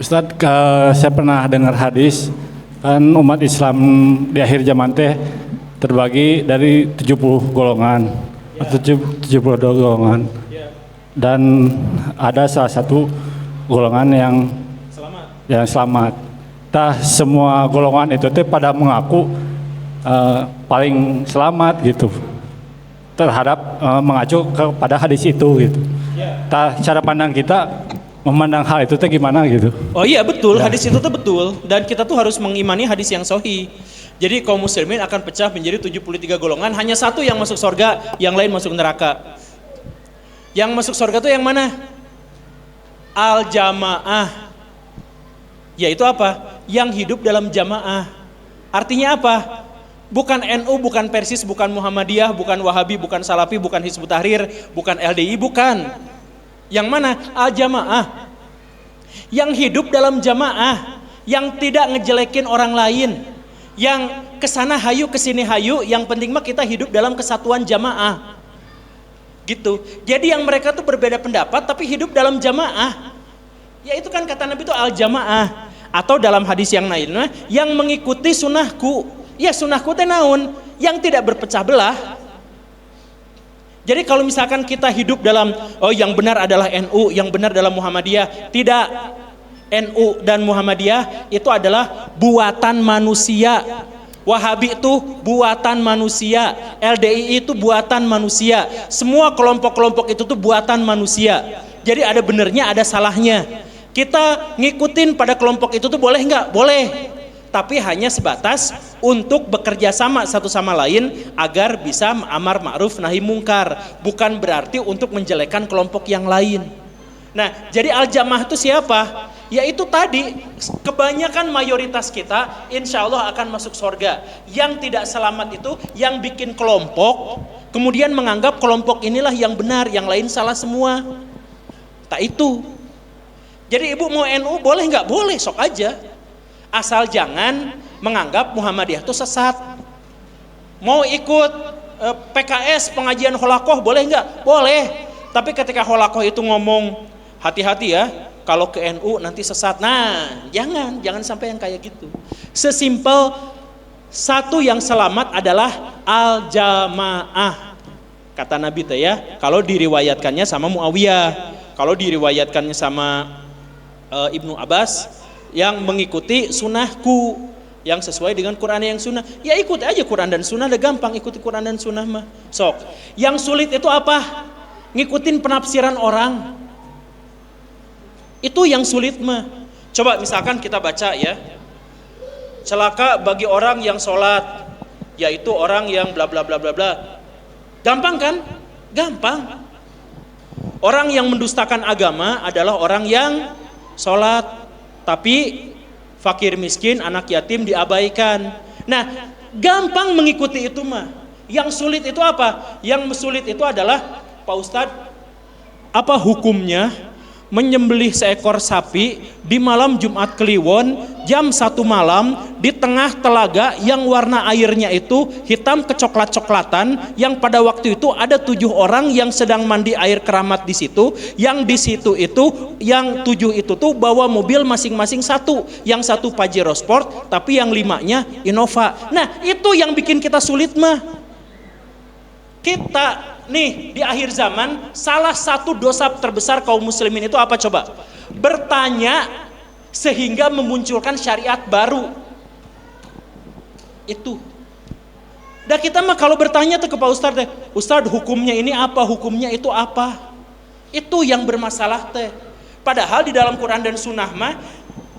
Ustadz, saya pernah dengar hadis kan umat Islam di akhir zaman teh terbagi dari 70 golongan atau 72 golongan dan ada salah satu golongan yang selamat. Tah semua golongan itu teh pada mengaku paling selamat gitu terhadap mengacu kepada hadis itu gitu. Tah cara pandang kita memandang hal itu teh gimana gitu? Oh iya betul, hadis itu tuh betul. Dan kita tuh harus mengimani hadis yang sahih. Jadi kaum muslimin akan pecah menjadi 73 golongan. Hanya satu yang masuk surga, yang lain masuk neraka. Yang masuk surga tuh yang mana? Al-jamaah. Yaitu apa? Yang hidup dalam jamaah. Artinya apa? Bukan NU, bukan Persis, bukan Muhammadiyah, bukan Wahabi, bukan Salafi, bukan Hizbut Tahrir, bukan LDI, bukan. Yang mana? Al-jamaah. Yang hidup dalam jamaah, yang tidak ngejelekin orang lain, yang kesana hayu kesini hayu, yang penting mah kita hidup dalam kesatuan jamaah. Gitu. Jadi yang mereka tuh berbeda pendapat tapi hidup dalam jamaah. Ya itu kan kata Nabi itu al-jamaah. Atau dalam hadis yang lainnya, yang mengikuti sunnahku. Ya sunnahku teh naon? Yang tidak berpecah belah. Jadi kalau misalkan kita hidup dalam yang benar adalah NU, yang benar adalah Muhammadiyah, tidak. NU dan Muhammadiyah itu adalah buatan manusia. Wahabi itu buatan manusia, LDI itu buatan manusia. Semua kelompok-kelompok itu tuh buatan manusia. Jadi ada benernya, ada salahnya. Kita ngikutin pada kelompok itu tuh boleh nggak? Boleh. Tapi hanya sebatas untuk bekerja sama satu sama lain agar bisa amar ma'ruf nahi mungkar, bukan berarti untuk menjelekkan kelompok yang lain. Nah, jadi al-jamaah itu siapa? Yaitu tadi, kebanyakan mayoritas kita insya Allah akan masuk surga. Yang tidak selamat itu yang bikin kelompok, kemudian menganggap kelompok inilah yang benar, yang lain salah semua. Tak itu. Jadi ibu mau NU boleh nggak? Boleh, sok aja. Asal jangan menganggap Muhammadiyah itu sesat. Mau ikut PKS pengajian holakoh boleh nggak? Boleh. Tapi ketika holakoh itu ngomong hati-hati ya, kalau ke NU nanti sesat. Nah, jangan sampai yang kayak gitu. Sesimpel satu yang selamat adalah al-jamaah. Kata Nabi teh ya, kalau diriwayatkannya sama Muawiyah, kalau diriwayatkannya sama Ibnu Abbas, yang mengikuti sunnahku, yang sesuai dengan Quran yang sunnah, ya ikut aja Quran dan sunnah, udah gampang ikuti Quran dan sunnah mah. Sok. Yang sulit itu apa? Ngikutin penafsiran orang. Itu yang sulit mah. Coba misalkan kita baca ya, celaka bagi orang yang sholat, yaitu orang yang bla bla bla bla bla. Gampang kan? Gampang. Orang yang mendustakan agama adalah orang yang sholat tapi fakir miskin, anak yatim diabaikan. Nah, gampang mengikuti itu mah. Yang sulit itu apa? Yang sulit itu adalah, Pak Ustadz, apa hukumnya menyembelih seekor sapi di malam Jumat Kliwon jam 1 malam di tengah telaga yang warna airnya itu hitam kecoklat-coklatan, yang pada waktu itu ada 7 orang yang sedang mandi air keramat di situ, yang di situ itu yang 7 itu tuh bawa mobil masing-masing satu, yang satu Pajero Sport tapi yang 5-nya Innova. Nah itu yang bikin kita sulit mah. Kita nih di akhir zaman, salah satu dosa terbesar kaum muslimin itu apa coba? Bertanya sehingga memunculkan syariat baru. Itu. Dan kita mah kalau bertanya tuh ke Pak Ustadz teh, Ustadz hukumnya ini apa? Hukumnya itu apa? Itu yang bermasalah teh. Padahal di dalam Quran dan Sunnah mah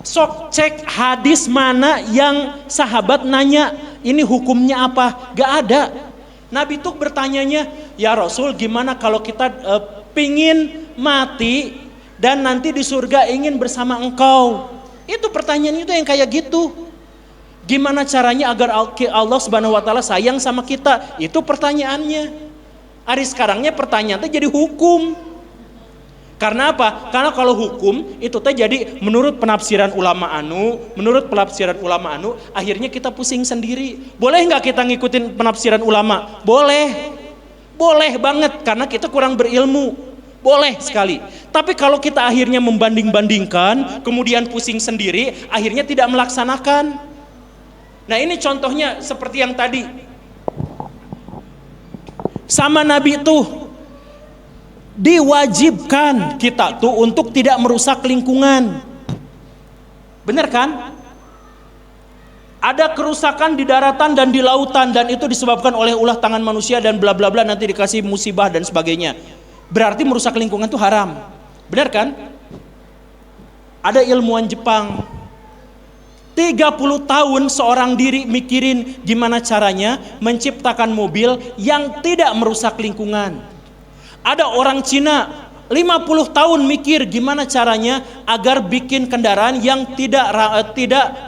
sok cek hadis mana yang sahabat nanya ini hukumnya apa? Gak ada. Nabi tuh bertanyanya, ya Rasul gimana kalau kita pingin mati dan nanti di surga ingin bersama engkau? Itu pertanyaan itu yang kayak gitu. Gimana caranya agar Allah Subhanahu wa taala sayang sama kita? Itu pertanyaannya. Hari sekarangnya pertanyaannya jadi hukum. Karena apa? Karena kalau hukum itu teh jadi menurut penafsiran ulama anu, akhirnya kita pusing sendiri. Boleh nggak kita ngikutin penafsiran ulama? Boleh. Boleh banget karena kita kurang berilmu. Boleh sekali. Tapi kalau kita akhirnya membanding-bandingkan, kemudian pusing sendiri, akhirnya tidak melaksanakan. Nah ini contohnya seperti yang tadi. Sama Nabi tuh diwajibkan kita tuh untuk tidak merusak lingkungan. Benar kan? Ada kerusakan di daratan dan di lautan, dan itu disebabkan oleh ulah tangan manusia dan bla bla bla, nanti dikasih musibah dan sebagainya. Berarti merusak lingkungan itu haram. Benar kan? Ada ilmuwan Jepang 30 tahun seorang diri mikirin gimana caranya menciptakan mobil yang tidak merusak lingkungan. Ada orang Cina 50 tahun mikir gimana caranya agar bikin kendaraan yang tidak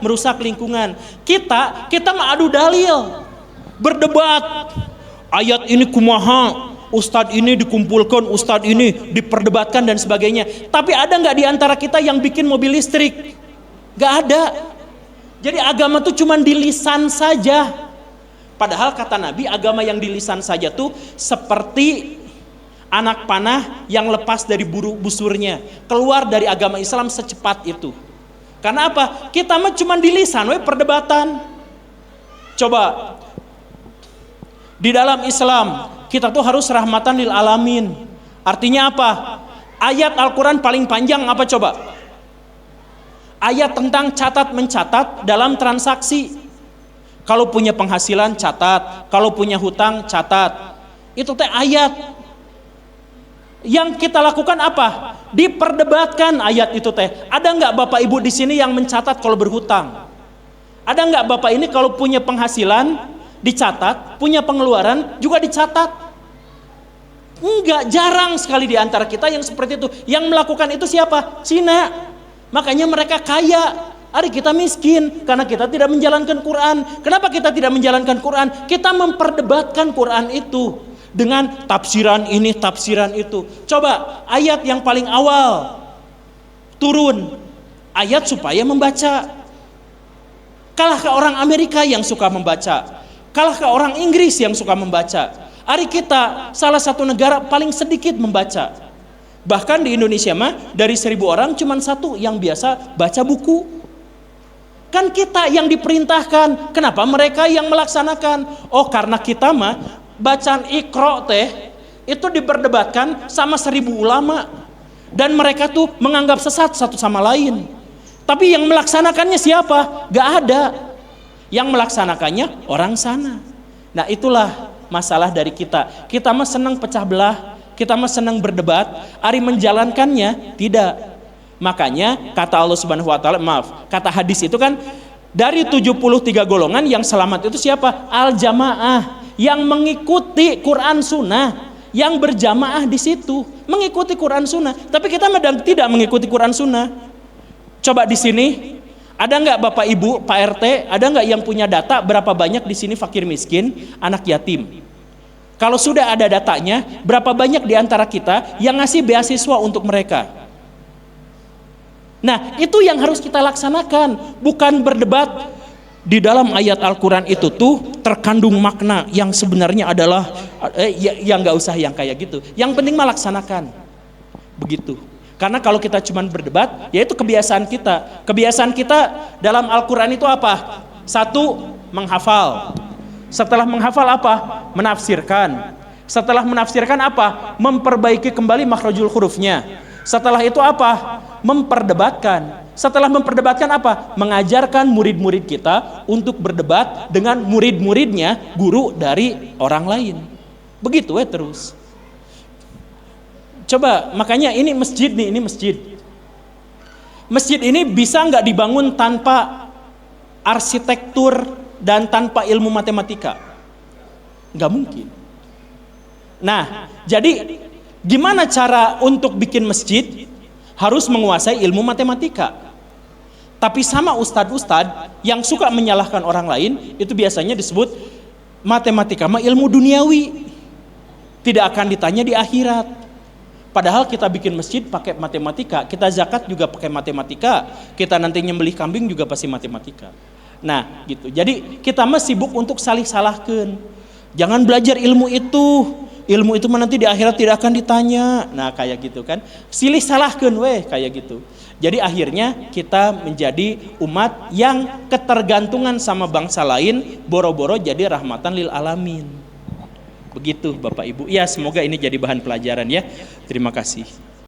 merusak lingkungan. Kita mah adu dalil, berdebat. Ayat ini kumaha, ustadz ini dikumpulkan, ustadz ini diperdebatkan dan sebagainya. Tapi ada nggak di antara kita yang bikin mobil listrik? Nggak ada. Jadi agama tuh cuma di lisan saja. Padahal kata Nabi, agama yang di lisan saja tuh seperti anak panah yang lepas dari busurnya, keluar dari agama Islam secepat itu. Karena apa? Kita mah cuma di lisan, perdebatan. Coba di dalam Islam kita tuh harus rahmatan lil alamin. Artinya apa? Ayat Al-Quran paling panjang apa coba? Ayat tentang catat mencatat dalam transaksi. Kalau punya penghasilan catat, kalau punya hutang catat. Itu teh ayat. Yang kita lakukan apa? Diperdebatkan ayat itu teh. Ada nggak bapak ibu di sini yang mencatat kalau berhutang? Ada nggak bapak ini kalau punya penghasilan dicatat, punya pengeluaran juga dicatat? Enggak, jarang sekali di antara kita yang seperti itu. Yang melakukan itu siapa? Cina. Makanya mereka kaya. Hari kita miskin karena kita tidak menjalankan Quran. Kenapa kita tidak menjalankan Quran? Kita memperdebatkan Quran itu dengan tafsiran ini, tafsiran itu. Coba ayat yang paling awal turun, ayat supaya membaca. Kalah ke orang Amerika yang suka membaca, kalah ke orang Inggris yang suka membaca. Hari kita salah satu negara paling sedikit membaca. Bahkan di Indonesia mah dari 1000 orang cuma 1 yang biasa baca buku. Kan kita yang diperintahkan, kenapa mereka yang melaksanakan? Oh karena kita mah bacaan Iqra teh itu diperdebatkan sama 1000 ulama, dan mereka tuh menganggap sesat satu sama lain. Tapi yang melaksanakannya siapa? Gak ada. Yang melaksanakannya orang sana. Nah itulah masalah dari kita. Kita mah senang pecah belah, kita mah senang berdebat, ari menjalankannya tidak. Makanya kata Allah Subhanahu wa taala, kata hadis itu kan, dari 73 golongan yang selamat itu siapa? Al-jamaah, yang mengikuti Quran Sunnah, yang berjamaah di situ, mengikuti Quran Sunnah. Tapi kita memang tidak mengikuti Quran Sunnah. Coba di sini ada nggak bapak ibu, Pak RT, ada nggak yang punya data berapa banyak di sini fakir miskin, anak yatim? Kalau sudah ada datanya, berapa banyak di antara kita yang ngasih beasiswa untuk mereka? Nah itu yang harus kita laksanakan, bukan berdebat. Di dalam ayat Al-Quran itu tuh terkandung makna yang sebenarnya adalah yang nggak usah yang kayak gitu. Yang penting melaksanakan begitu. Karena kalau kita cuma berdebat, ya itu kebiasaan kita. Kebiasaan kita dalam Al-Quran itu apa? 1, menghafal. Setelah menghafal apa? Menafsirkan. Setelah menafsirkan apa? Memperbaiki kembali makhrajul hurufnya. Setelah itu apa? Memperdebatkan. Setelah memperdebatkan apa? Mengajarkan murid-murid kita untuk berdebat dengan murid-muridnya, guru dari orang lain. Begitu terus. Coba, makanya ini masjid nih, ini masjid. Masjid ini bisa nggak dibangun tanpa arsitektur dan tanpa ilmu matematika? Nggak mungkin. Nah, jadi gimana cara untuk bikin masjid? Harus menguasai ilmu matematika. Tapi sama ustadz-ustadz yang suka menyalahkan orang lain, itu biasanya disebut matematika mah ilmu duniawi, tidak akan ditanya di akhirat. Padahal kita bikin masjid pakai matematika, kita zakat juga pakai matematika, kita nanti nyembelih kambing juga pasti matematika. Nah gitu, jadi kita mah sibuk untuk salih salahkan. Jangan belajar ilmu itu, ilmu itu mah nanti di akhirat tidak akan ditanya. Nah kayak gitu kan, silih salahkeun weh kayak gitu. Jadi akhirnya kita menjadi umat yang ketergantungan sama bangsa lain, boro-boro jadi rahmatan lil alamin. Begitu Bapak Ibu. Ya semoga ini jadi bahan pelajaran ya. Terima kasih.